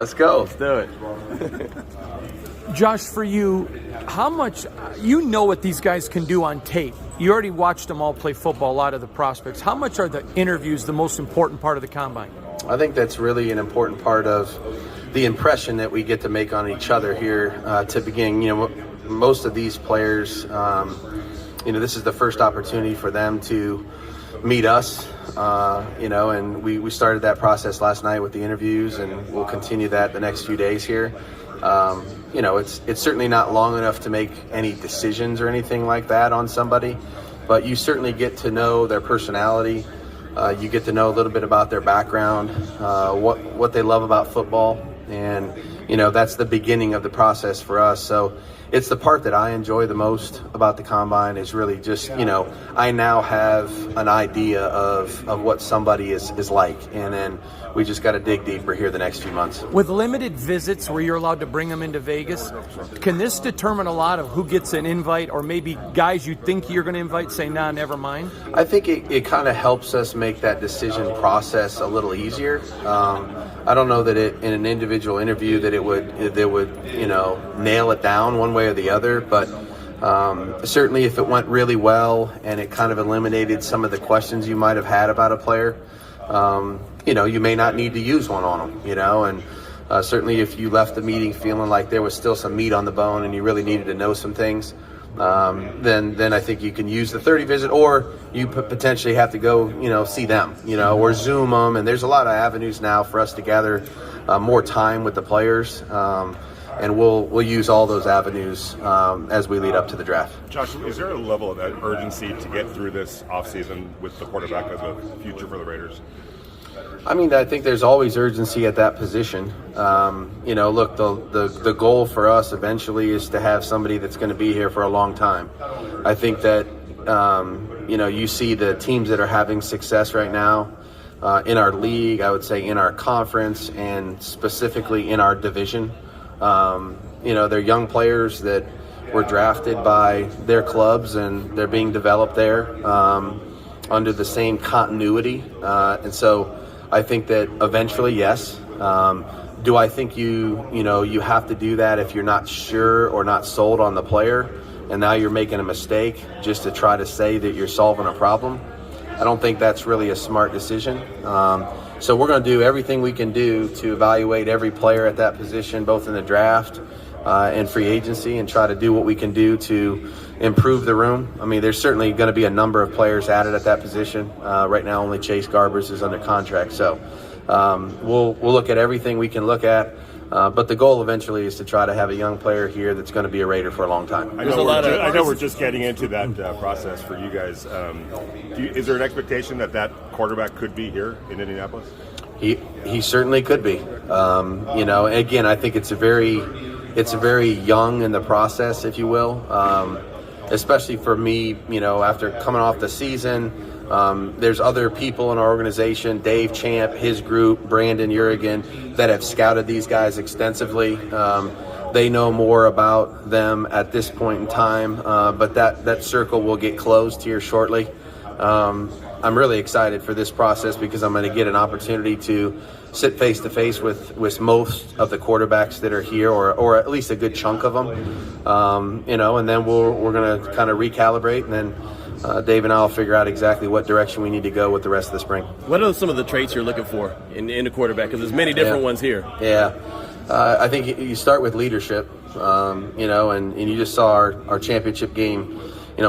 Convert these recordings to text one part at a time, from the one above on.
Let's go. Let's do it. Josh, for you, how much you know what these guys can do on tape? You already watched them all play football, a lot of the prospects. How much are the interviews the most important part of the combine? I think that's really an important part of the impression that we get to make on each other here to begin. You know, most of these players, this is the first opportunity for them to meet us, and we started that process last night with the interviews, and we'll continue that the next few days here. It's certainly not long enough to make any decisions or anything like that on somebody, but you certainly get to know their personality. You get to know a little bit about their background, what they love about football, and that's the beginning of the process for us. So it's the part that I enjoy the most about the combine is really just, I now have an idea of what somebody is like, and then we just got to dig deeper here the next few months. With limited visits where you're allowed to bring them into Vegas, can this determine a lot of who gets an invite, or maybe guys you think you're going to invite say, nah, never mind? I think it kind of helps us make that decision process a little easier. I don't know that in an individual interview that it would nail it down one way or the other, but certainly if it went really well and it kind of eliminated some of the questions you might have had about a player, you may not need to use one on them, and certainly if you left the meeting feeling like there was still some meat on the bone and you really needed to know some things, then I think you can use the 30 visit, or you potentially have to go, see them, or Zoom them. And there's a lot of avenues now for us to gather more time with the players. And we'll use all those avenues as we lead up to the draft. Josh, is there a level of urgency to get through this offseason with the quarterback as a future for the Raiders? I mean, I think there's always urgency at that position. Look, the goal for us eventually is to have somebody that's going to be here for a long time. I think that, you see the teams that are having success right now in our league, I would say in our conference, and specifically in our division. They're young players that were drafted by their clubs, and they're being developed there under the same continuity. And so I think that eventually, yes. Do I think you have to do that if you're not sure or not sold on the player, and now you're making a mistake just to try to say that you're solving a problem? I don't think that's really a smart decision. So we're going to do everything we can do to evaluate every player at that position, both in the draft and free agency, and try to do what we can do to improve the room. I mean, there's certainly going to be a number of players added at that position. Right now, only Chase Garbers is under contract. So we'll look at everything we can look at. But the goal eventually is to try to have a young player here that's going to be a Raider for a long time. I know we're just getting into that process for you guys. Is there an expectation that quarterback could be here in Indianapolis? He certainly could be. Again, I think it's a very young in the process, if you will. Especially for me, after coming off the season. There's other people in our organization, Dave Champ, his group, Brandon Urigan, that have scouted these guys extensively. They know more about them at this point in time, but that circle will get closed here shortly. I'm really excited for this process because I'm going to get an opportunity to sit face to face with most of the quarterbacks that are here, or at least a good chunk of them. And then we're going to kind of recalibrate, and then Dave and I will figure out exactly what direction we need to go with the rest of the spring. What are some of the traits you're looking for in the quarterback? Because there's many different ones here. Yeah. I think you start with leadership, and you just saw our championship game,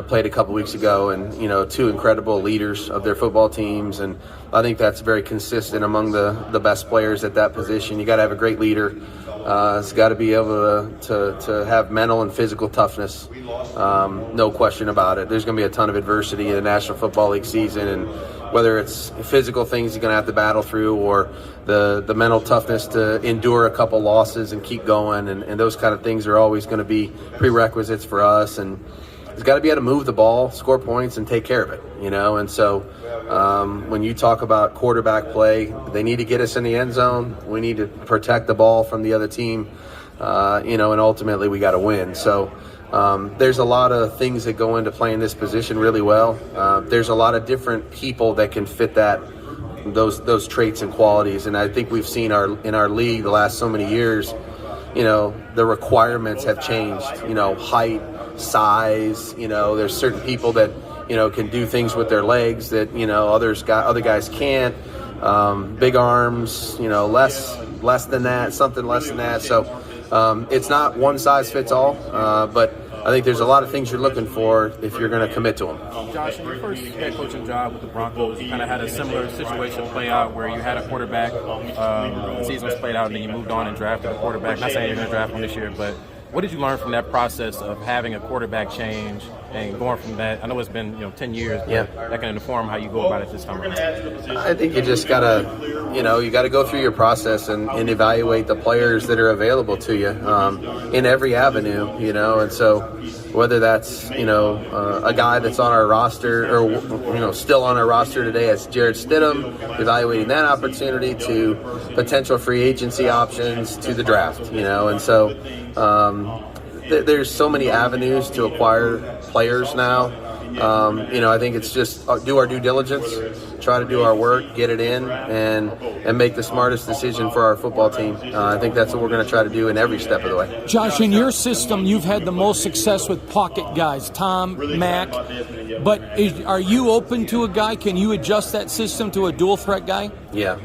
played a couple weeks ago, and, two incredible leaders of their football teams. And I think that's very consistent among the best players at that position. You got to have a great leader. It's got to be able to have mental and physical toughness. No question about it. There's going to be a ton of adversity in the National Football League season, and whether it's physical things you're going to have to battle through, or the mental toughness to endure a couple losses and keep going, and those kind of things are always going to be prerequisites for us. And it's got to be able to move the ball, score points, and take care of it, And so when you talk about quarterback play, they need to get us in the end zone. We need to protect the ball from the other team, and ultimately we got to win. So there's a lot of things that go into playing this position really well. There's a lot of different people that can fit that those traits and qualities. And I think we've seen in our league the last so many years, the requirements have changed. Height, size. There's certain people that can do things with their legs that other guys can't. Big arms. Less than that, something less than that. So it's not one size fits all, but I think there's a lot of things you're looking for if you're going to commit to them. Josh, in your first head coaching job with the Broncos, you kind of had a similar situation play out where you had a quarterback, the season was played out, and then you moved on and drafted a quarterback. Not saying you're going to draft one this year, but what did you learn from that process of having a quarterback change and going from that? I know it's been 10 years, but that can inform how you go about it this time around. I think you just gotta go through your process and evaluate the players that are available to you in every avenue. And so whether that's a guy that's on our roster or still on our roster today as Jarrett Stidham, evaluating that opportunity to potential free agency options to the draft. And so. There's so many avenues to acquire players now. I think it's just do our due diligence, try to do our work, get it in, and make the smartest decision for our football team. I think that's what we're going to try to do in every step of the way. Josh, in your system, you've had the most success with pocket guys, Tom, Mac. But are you open to a guy? Can you adjust that system to a dual threat guy? Yeah.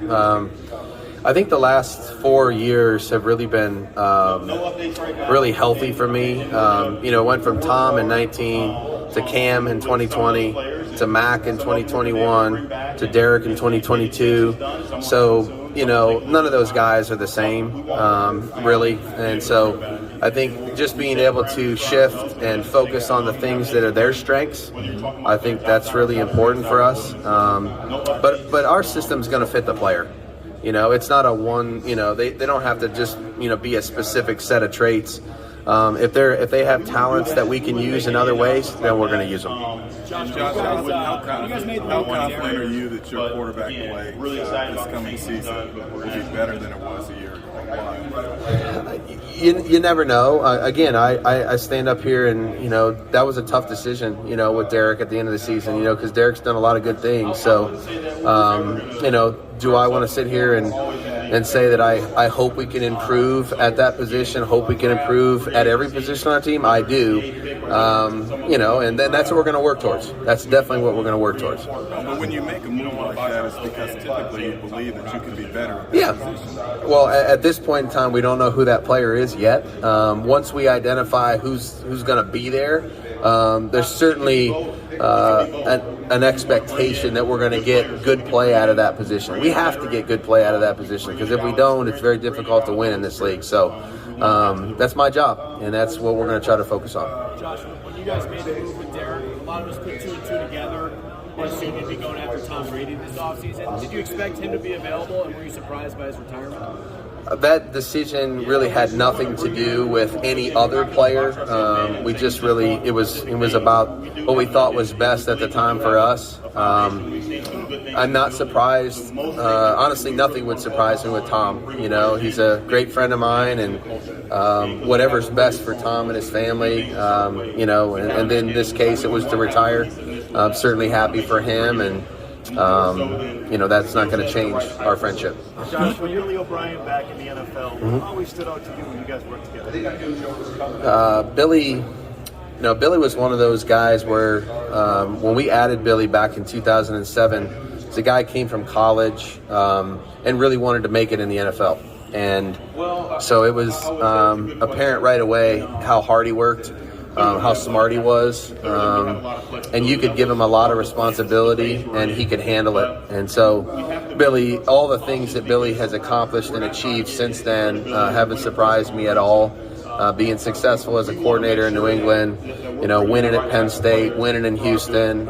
I think the last 4 years have really been really healthy for me. Went from Tom in 19 to Cam in 2020 to Mac in 2021 to Derek in 2022. So, none of those guys are the same, really. And so I think just being able to shift and focus on the things that are their strengths, I think that's really important for us. But our system's going to fit the player. It's not a one. They don't have to just be a specific set of traits. If they have talents that we can use in other ways, then we're going to use them. Josh, how confident are you that your quarterback play this coming season will be better than it was a year ago? Why? You never know. Again, I stand up here and that was a tough decision. With Derek at the end of the season. Because Derek's done a lot of good things. So, do I want to sit here and say that I hope we can improve at that position? Hope we can improve at every position on our team? I do. And then that's what we're going to work towards. That's definitely what we're going to work towards. But when you make a move like that, it's because typically you believe that you can be better at that position. Well, at this point in time, we don't know who that player is yet. Once we identify who's going to be there, there's certainly an expectation that we're going to get good play out of that position. We have to get good play out of that position because if we don't, it's very difficult to win in this league. So that's my job, and that's what we're going to try to focus on. Josh, when you guys made the move with Derek, a lot of us put 2 and 2 together. I assume you'd be going after Tom Brady this offseason. Did you expect him to be available, and were you surprised by his retirement? That decision really had nothing to do with any other player. We just really it was about what we thought was best at the time for us. I'm not surprised. Honestly, nothing would surprise me with Tom. He's a great friend of mine, and whatever's best for Tom and his family. And in this case, it was to retire. I'm certainly happy for him, and that's not going to change our friendship. Josh, when you're Leo O'Brien back in the NFL, what always stood out to you when you guys worked together? Billy was one of those guys where when we added Billy back in 2007, the guy came from college and really wanted to make it in the NFL. And so it was apparent right away how hard he worked. How smart he was, and you could give him a lot of responsibility and he could handle it. And so Billy, all the things that Billy has accomplished and achieved since then haven't surprised me at all. Being successful as a coordinator in New England, winning at Penn State, winning in Houston,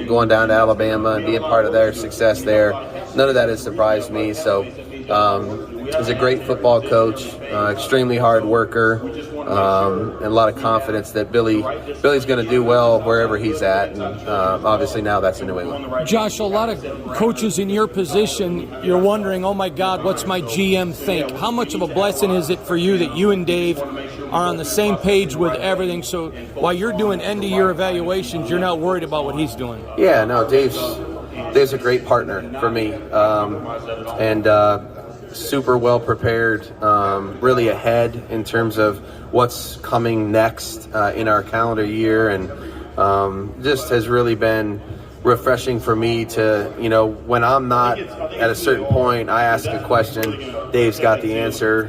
going down to Alabama and being part of their success there, none of that has surprised me. So he's a great football coach, extremely hard worker, and a lot of confidence that Billy's going to do well wherever he's at, and obviously now that's in New England. Josh, a lot of coaches in your position, you're wondering, oh my God, what's my GM think? How much of a blessing is it for you that you and Dave are on the same page with everything, so while you're doing end-of-year evaluations, you're not worried about what he's doing? Yeah, no, Dave's Dave's a great partner for me, and super well prepared, really ahead in terms of what's coming next in our calendar year, and just has really been refreshing for me to, when I'm not at a certain point, I ask a question, Dave's got the answer,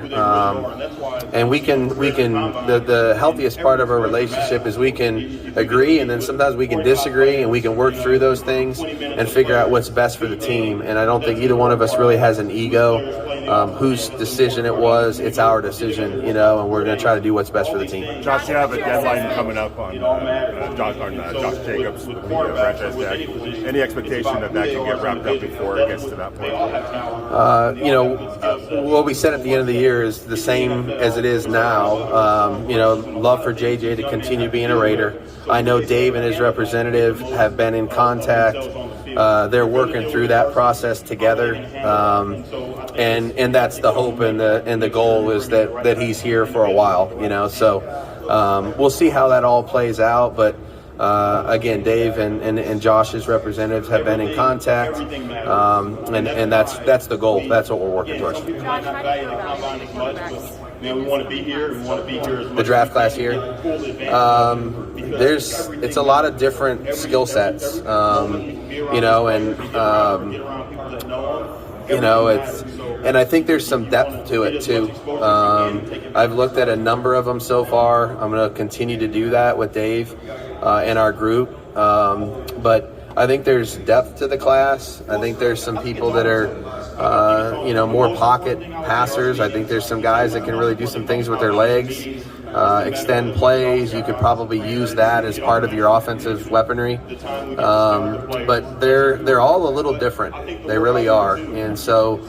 and we can the healthiest part of our relationship is we can agree, and then sometimes we can disagree, and we can work through those things and figure out what's best for the team. And I don't think either one of us really has an ego. Whose decision it was, it's our decision, and we're going to try to do what's best for the team. Josh, you have a deadline coming up on Josh Jacobs, the franchise tag. Any expectation that can get wrapped up before it gets to that point? What we said at the end of the year is the same as it is now. Love for JJ to continue being a Raider. I know Dave and his representative have been in contact. They're working through that process together, and that's the hope and the goal is that he's here for a while. So we'll see how that all plays out. But again, Dave and Josh's representatives have been in contact, and that's the goal. That's what we're working towards. Josh, how do you feel about the quarterbacks? We want to be here. We want to be here. The draft class here, it's a lot of different skill sets, and I think there's some depth to it too. I've looked at a number of them so far. I'm going to continue to do that with Dave and our group, but I think there's depth to the class. I think there's some people that are more pocket passers. I think there's some guys that can really do some things with their legs, extend plays. You could probably use that as part of your offensive weaponry. But they're all a little different. They really are. And so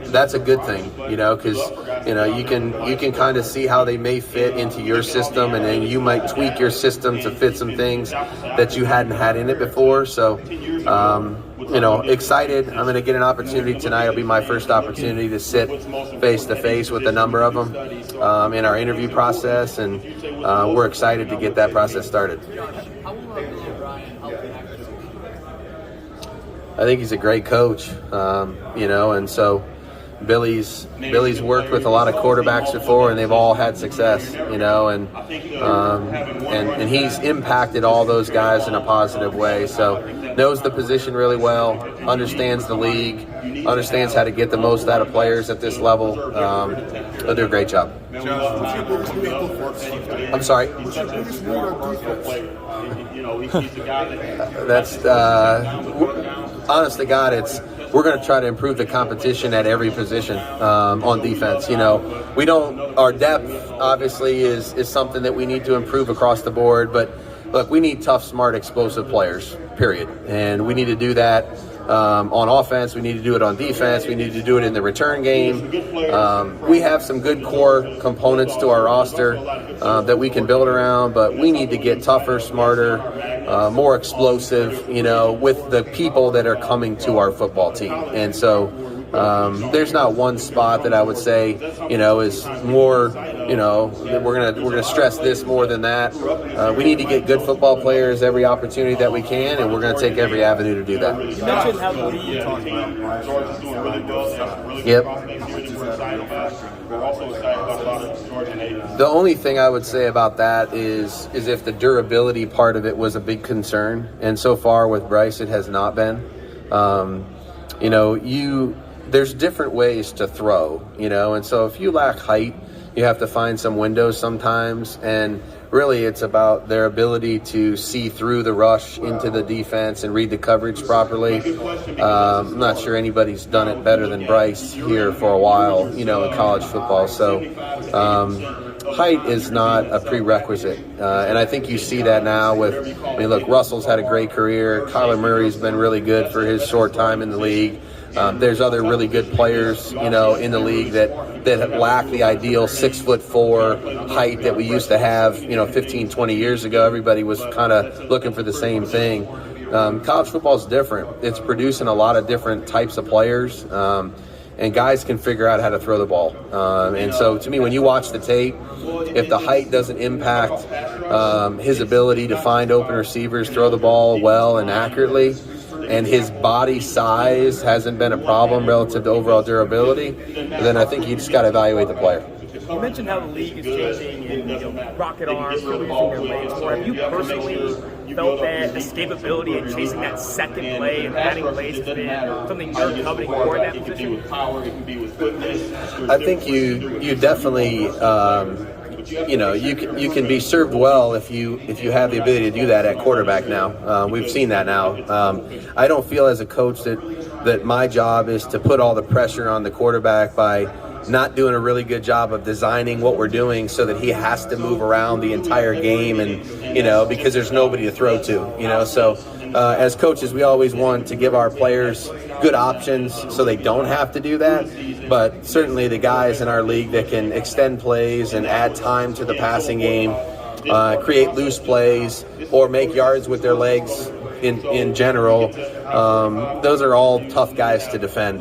that's a good thing, because you can kind of see how they may fit into your system, and then you might tweak your system to fit some things that you hadn't had in it before. So excited. I'm going to get an opportunity tonight. It'll be my first opportunity to sit face to face with a number of them in our interview process, and we're excited to get that process started. I think he's a great coach, and so Billy's worked with a lot of quarterbacks before, and they've all had success, and he's impacted all those guys in a positive way. So knows the position really well, understands the league, understands how to get the most out of players at this level. He'll do a great job. I'm sorry. That's honest to God, we're going to try to improve the competition at every position on defense. Our depth obviously is something that we need to improve across the board, but look, we need tough, smart, explosive players, period. And we need to do that on offense. We need to do it on defense. We need to do it in the return game. We have some good core components to our roster that we can build around, but we need to get tougher, smarter, more explosive, with the people that are coming to our football team. And so there's not one spot that I would say, is more, we're gonna stress this more than that. We need to get good football players every opportunity that we can, and we're gonna take every avenue to do that. You mentioned how the league. Yep. The only thing I would say about that is if the durability part of it was a big concern, and so far with Bryce it has not been. There's different ways to throw, and so if you lack height, you have to find some windows sometimes, and really it's about their ability to see through the rush into the defense and read the coverage properly. I'm not sure anybody's done it better than Bryce here for a while, in college football. So height is not a prerequisite, and I think you see that now look, Russell's had a great career. Kyler Murray's been really good for his short time in the league. There's other really good players, in the league that lack the ideal 6'4" height that we used to have, 15, 20 years ago. Everybody was kind of looking for the same thing. College football is different. It's producing a lot of different types of players, and guys can figure out how to throw the ball. And so to me, when you watch the tape, if the height doesn't impact his ability to find open receivers, throw the ball well and accurately, and his body size hasn't been a problem relative to overall durability, then I think you just got to evaluate the player. You mentioned how the league is changing and rocket arms, people using their legs more. Have you personally felt that escapability and chasing that second play and adding plays has been something you're coveting more in that position? I think you definitely you can be served well if you have the ability to do that at quarterback now. We've seen that now. I don't feel as a coach that my job is to put all the pressure on the quarterback by not doing a really good job of designing what we're doing so that he has to move around the entire game and because there's nobody to throw to. So as coaches, we always want to give our players good options so they don't have to do that. But certainly the guys in our league that can extend plays and add time to the passing game, create loose plays, or make yards with their legs in general, those are all tough guys to defend.